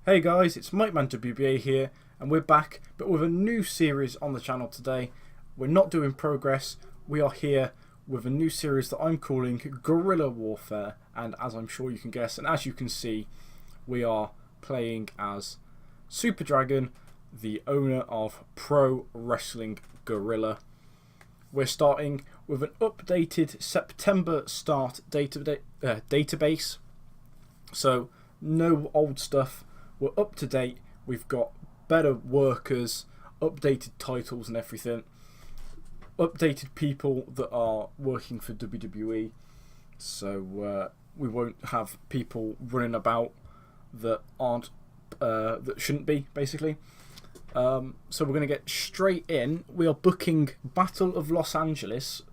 Hey guys, it's Mikeman WBA here, and we're back, but with a new series on the channel today. We're not doing progress, we are here with a new series that I'm calling Guerrilla Warfare, and as I'm sure you can guess, and as you can see, we are playing as Super Dragon, the owner of Pro Wrestling Guerrilla. We're starting with an updated September start database, so no old stuff. We're up to date, we've got better workers, updated titles and everything, updated people that are working for WWE, so we won't have people running about that aren't that shouldn't be, basically. So we're going to get straight in. We are booking Battle of Los Angeles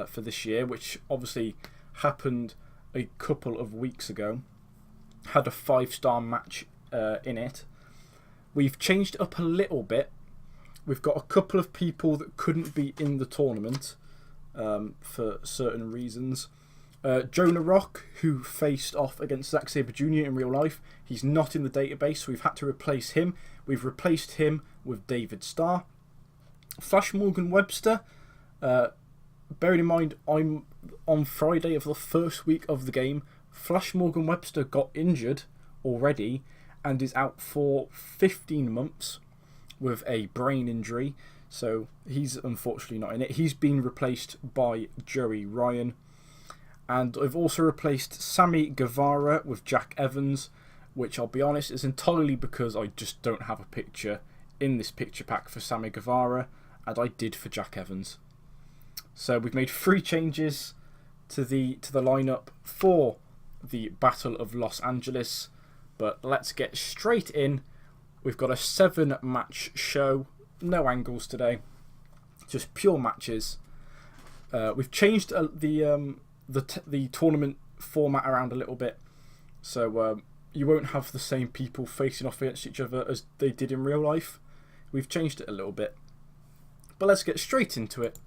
for this year, which obviously happened a couple of weeks ago. Had a 5-star match in it. We've changed it up a little bit. We've got a couple of people that couldn't be in the tournament for certain reasons. Jonah Rock, who faced off against Zack Sabre Jr. in real life, he's not in the database, so we've had to replace him. We've replaced him with David Starr. Flash Morgan Webster, bearing in mind I'm on Friday of the first week of the game, Flash Morgan Webster got injured already and is out for 15 months with a brain injury, so he's unfortunately not in it. He's been replaced by Joey Ryan. And I've also replaced Sammy Guevara with Jack Evans, which I'll be honest is entirely because I just don't have a picture in this picture pack for Sammy Guevara, and I did for Jack Evans. So we've made 3 changes to the lineup for the Battle of Los Angeles, but let's get straight in. We've got a 7-match show, no angles today, just pure matches. We've changed the tournament format around a little bit, so you won't have the same people facing off against each other as they did in real life. We've changed it a little bit, but let's get straight into it.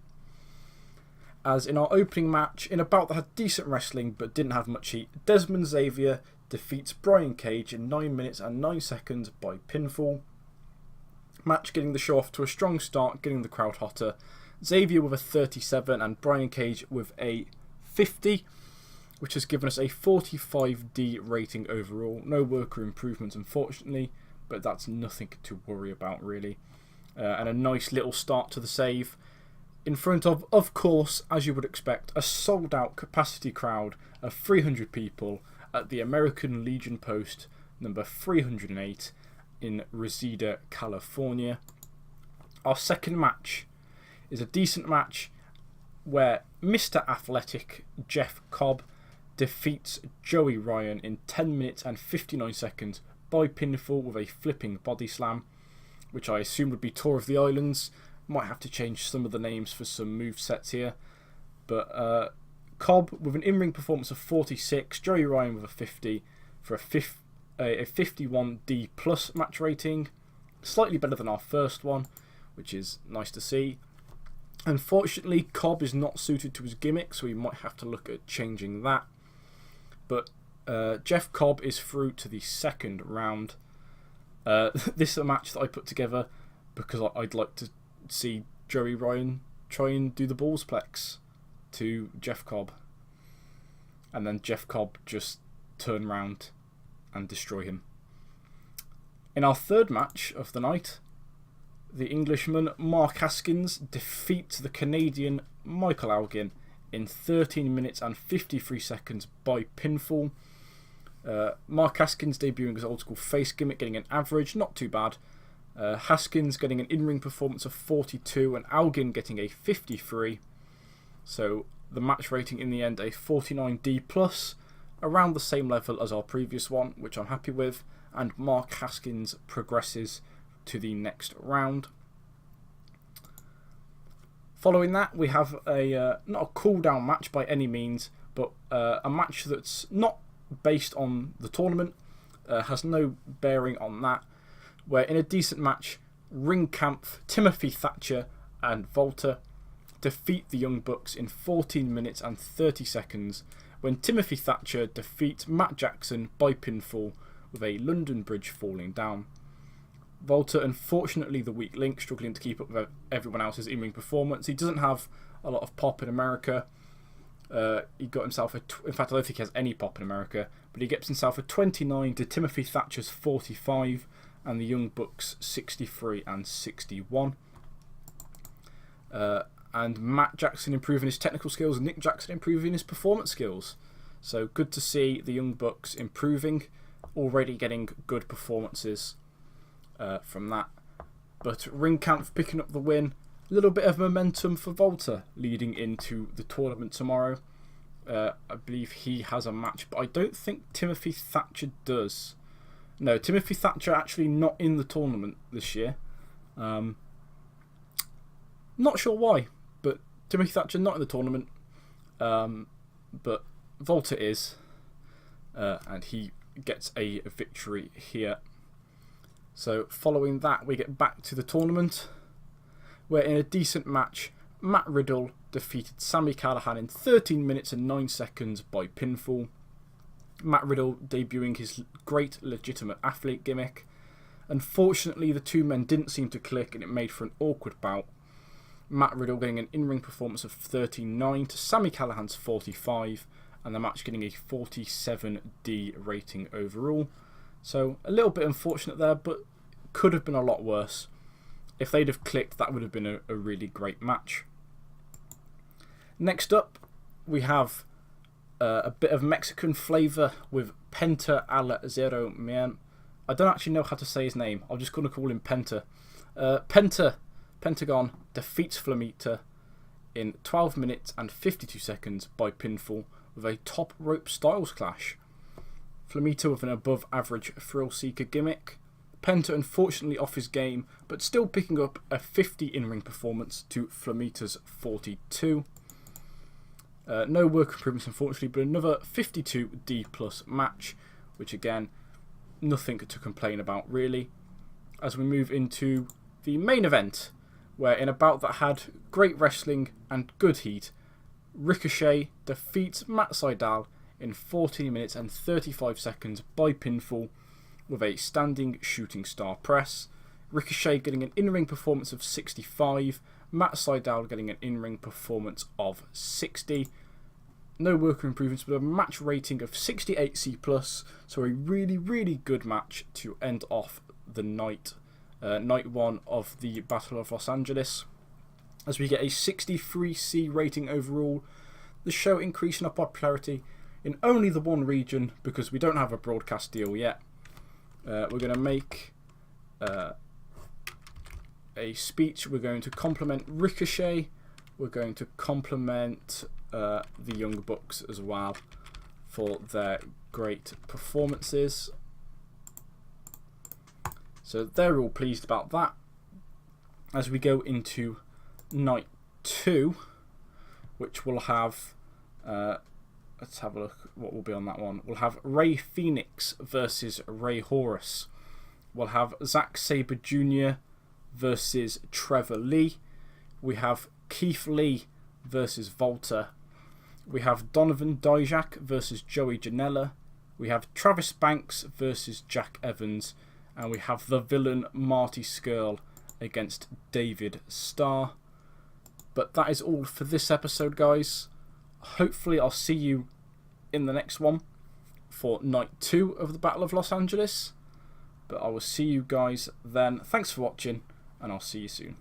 As in our opening match, in a bout that had decent wrestling but didn't have much heat, Desmond Xavier defeats Brian Cage in 9 minutes and 9 seconds by pinfall. Match getting the show off to a strong start, getting the crowd hotter. Xavier with a 37 and Brian Cage with a 50, which has given us a 45D rating overall. No worker improvements, unfortunately, but that's nothing to worry about, really. And a nice little start to the save. In front of course, as you would expect, a sold-out capacity crowd of 300 people at the American Legion Post number 308 in Reseda, California. Our second match is a decent match where Mr. Athletic Jeff Cobb defeats Joey Ryan in 10 minutes and 59 seconds by pinfall with a flipping body slam, which I assume would be Tour of the Islands. Might have to change some of the names for some movesets here. But Cobb with an in-ring performance of 46, Joey Ryan with a 50 for a 51D plus match rating. Slightly better than our first one, which is nice to see. Unfortunately, Cobb is not suited to his gimmick, so we might have to look at changing that. But Jeff Cobb is through to the second round. This is a match that I put together because I'd like to see Joey Ryan try and do the ballsplex to Jeff Cobb, and then Jeff Cobb just turn round and destroy him. In our third match of the night, the Englishman Mark Haskins defeats the Canadian Michael Elgin in 13 minutes and 53 seconds by pinfall. Mark Haskins debuting his old school face gimmick, getting an average, not too bad. Haskins getting an in-ring performance of 42 and Elgin getting a 53. So the match rating in the end a 49D plus, around the same level as our previous one, which I'm happy with, and Mark Haskins progresses to the next round. Following that, we have a not a cool-down match by any means, but a match that's not based on the tournament, has no bearing on that, where in a decent match, Ringkampf, Timothy Thatcher and Volta defeat the Young Bucks in 14 minutes and 30 seconds when Timothy Thatcher defeats Matt Jackson by pinfall with a London bridge falling down. Volta, unfortunately the weak link, struggling to keep up with everyone else's in-ring performance. He doesn't have a lot of pop in America. He got himself in fact I don't think he has any pop in America, but he gets himself a 29 to Timothy Thatcher's 45 and the Young Bucks 63 and 61. And Matt Jackson improving his technical skills and Nick Jackson improving his performance skills. So good to see the Young Bucks improving, already getting good performances from that. But Ringkampf picking up the win. A little bit of momentum for Volta leading into the tournament tomorrow. I believe he has a match, but I don't think Timothy Thatcher does. No, Timothy Thatcher actually not in the tournament this year. Not sure why, but Timothy Thatcher not in the tournament. But Volta is, and he gets a victory here. So following that, we get back to the tournament, where in a decent match, Matt Riddle defeated Sami Callahan in 13 minutes and 9 seconds by pinfall. Matt Riddle debuting his great legitimate athlete gimmick. Unfortunately, the two men didn't seem to click and it made for an awkward bout. Matt Riddle getting an in-ring performance of 39 to Sami Callahan's 45, and the match getting a 47D rating overall. So a little bit unfortunate there, but could have been a lot worse. If they'd have clicked, that would have been a really great match. Next up, we have a bit of Mexican flavour with Penta al Zero Miem. I don't actually know how to say his name. I'm just going to call him Penta. Pentagon defeats Flowmeter in 12 minutes and 52 seconds by pinfall with a top rope styles clash. Flowmeter with an above average thrill seeker gimmick. Penta unfortunately off his game, but still picking up a 50 in-ring performance to Flowmeter's 42. No work improvements unfortunately, but another 52D plus match, which again, nothing to complain about really. As we move into the main event, where in a bout that had great wrestling and good heat, Ricochet defeats Matt Sidell in 14 minutes and 35 seconds by pinfall with a standing shooting star press. Ricochet getting an in-ring performance of 65, Matt Sidell getting an in-ring performance of 60. No worker improvements, but a match rating of 68C+, so a really, really good match to end off the night. Night 1 of the Battle of Los Angeles, as we get a 63C rating overall. The show increasing our popularity in only the one region because we don't have a broadcast deal yet. We're going to make a speech. We're going to compliment Ricochet. We're going to compliment the Young Bucks as well for their great performances. So they're all pleased about that. As we go into night 2, which will have, let's have a look what will be on that one. We'll have Ray Phoenix versus Ray Horus. We'll have Zack Sabre Jr. versus Trevor Lee. We have Keith Lee versus Volta. We have Donovan Dijak versus Joey Janela. We have Travis Banks versus Jack Evans. And we have the villain Marty Scurll against David Starr. But that is all for this episode, guys. Hopefully I'll see you in the next one for night 2 of the Battle of Los Angeles. But I will see you guys then. Thanks for watching, and I'll see you soon.